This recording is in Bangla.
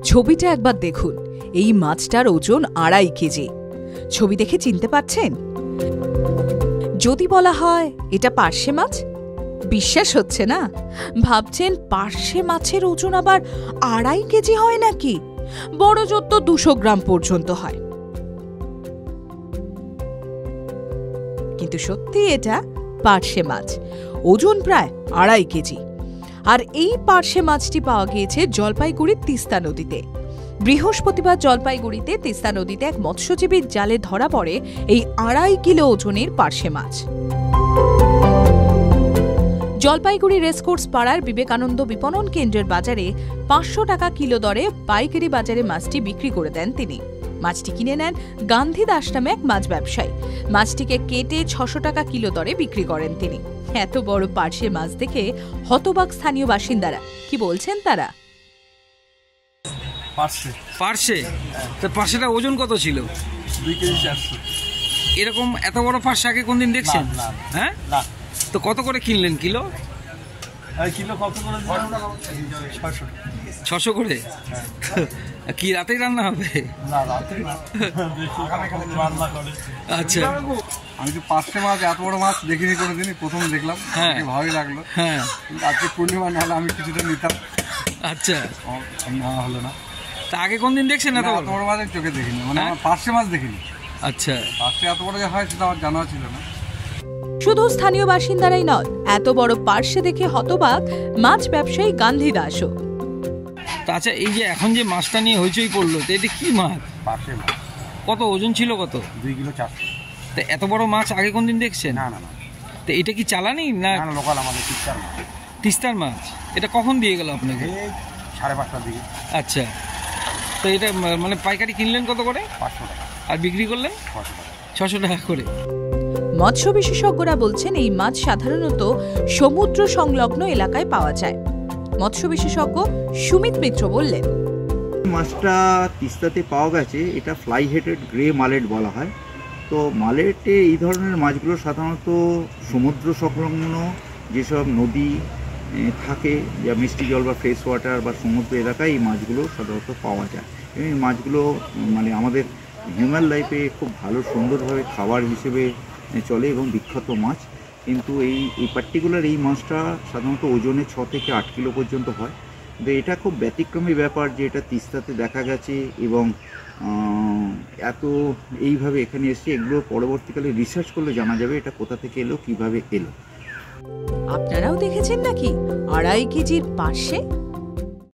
ছবিটা একবার দেখুন, এই মাছটার ওজন 2.5 কেজি। ছবি দেখে চিনতে পারছেন? যদি বলা হয় এটা পার্শে মাছ, বিশ্বাস হচ্ছে না। ভাবছেন পার্শে মাছের ওজন আবার 2.5 কেজি হয় নাকি? বড় জোর তো 200 গ্রাম পর্যন্ত হয়। কিন্তু সত্যি এটা পার্শে মাছ, ওজন প্রায় 2.5 কেজি। আর এই পার্শে মাছটি পাওয়া গিয়েছে জলপাইগুড়ির তিস্তা নদীতে। বৃহস্পতিবার জলপাইগুড়িতে তিস্তা নদীতে এক মৎস্যজীবীর জালে ধরা পড়ে এই 2.5 কিলো ওজনের পার্শে মাছ। জলপাইগুড়ি রেসকোর্স পাড়ার বিবেকানন্দ বিপণন কেন্দ্রের বাজারে 500 টাকা কিলো দরে পাইকারি বাজারে মাছটি বিক্রি করে দেন তিনি। মাছটি কিনে নেন গান্ধী দাস নামে এক মাছ ব্যবসায়ী। মাছটিকে কেটে 600 টাকা কিলো দরে বিক্রি করেন তিনি। এত বড় পার্শে মাছ দেখে হতবাক স্থানীয় বাসিন্দারা। কি বলছেন তারা? পার্শেটা ওজন কত ছিল? 2 কেজি 400। এরকম এত বড় পার্শে আগে কোনদিন দেখছেন? হ্যাঁ, তো কত করে কিনলেন কিলো? কিলো কত করে? 600 করে। কি রাতেই রান্না হবে? না, রাতে না, রান্না করে। আচ্ছা, আমি তো পার্শে মাছ, এত বড় মাছ দেখিনি কোনোদিনই, প্রথম দেখলাম। হ্যাঁ, ভালোই লাগলো। হ্যাঁ, কিন্তু আজকে পূর্ণিমা, নাহলে আমি কিছুটা নিতাম। আচ্ছা, না হলো না। তা আগে কোনদিন দেখছেন এত বড় মাছ? চোখে দেখিনি, মানে পার্শে মাছ দেখিনি। আচ্ছা, পার্শে এত বড় যে হয় সেটা আমার জানা ছিল না। শুধু স্থানীয় বাসিন্দারাই নয়, এত বড় পার্শে দেখে হতবাক মাছ ব্যবসায়ী গান্ধী দাসও। আচ্ছা, এই যে এখন যে মাছটা নিয়ে হইচই পড়লো, তো এটা কি মাছ? পার্শে মাছ। কত ওজন ছিল? কত? 2 কিলো 400। তো এত বড় মাছ আগে কোনদিন দেখছেন? না না না। তো এটা কি চালানি না লোকাল? আমাদের তিস্তার মাছ। তিস্তার মাছ। এটা কখন দিয়ে গেল আপনাকে? 5:30টার দিকে। আচ্ছা, তো এটা মানে পাইকারি কিনলেন কত করে? 500 টাকা। আর বিক্রি করলেন 600 টাকা করে। মৎস্য বিশেষজ্ঞরা বলছেন এই মাছ সাধারণত সমুদ্র সংলগ্ন এলাকায় পাওয়া যায়। মৎস্য বিশেষজ্ঞ সুমিত মিত্র বললেন, মাছটা তিস্তাতে পাওয়া গেছে, এটা ফ্লাই হেডেড গ্রে মালেট বলা হয়। তো মালেটে এই ধরনের মাছগুলো সাধারণত সমুদ্র সংলগ্ন যেসব নদী থাকে, যা মিষ্টি জল বা ফ্রেশ ওয়াটার বা সমুদ্র এলাকায় এই মাছগুলো সাধারণত পাওয়া যায়। এবং এই মাছগুলো মানে আমাদের হিউম্যান লাইফে খুব ভালো সুন্দরভাবে খাবার হিসেবে চলে এবং বিখ্যাত মাছ। কিন্তু এই পার্টিকুলার এই মাছটা সাধারণত ওজনে 6 থেকে 8 কিলো পর্যন্ত হয়। তো এটা খুব ব্যতিক্রমী ব্যাপার যে এটা তিস্তাতে দেখা গেছে এবং এত এইভাবে এখানে এসে এগুলো পরবর্তীকালে রিসার্চ করলে জানা যাবে এটা কোথা থেকে এলো, কিভাবে এলো। আপনারাও দেখেছেন নাকি 2.5 কেজির পার্শে?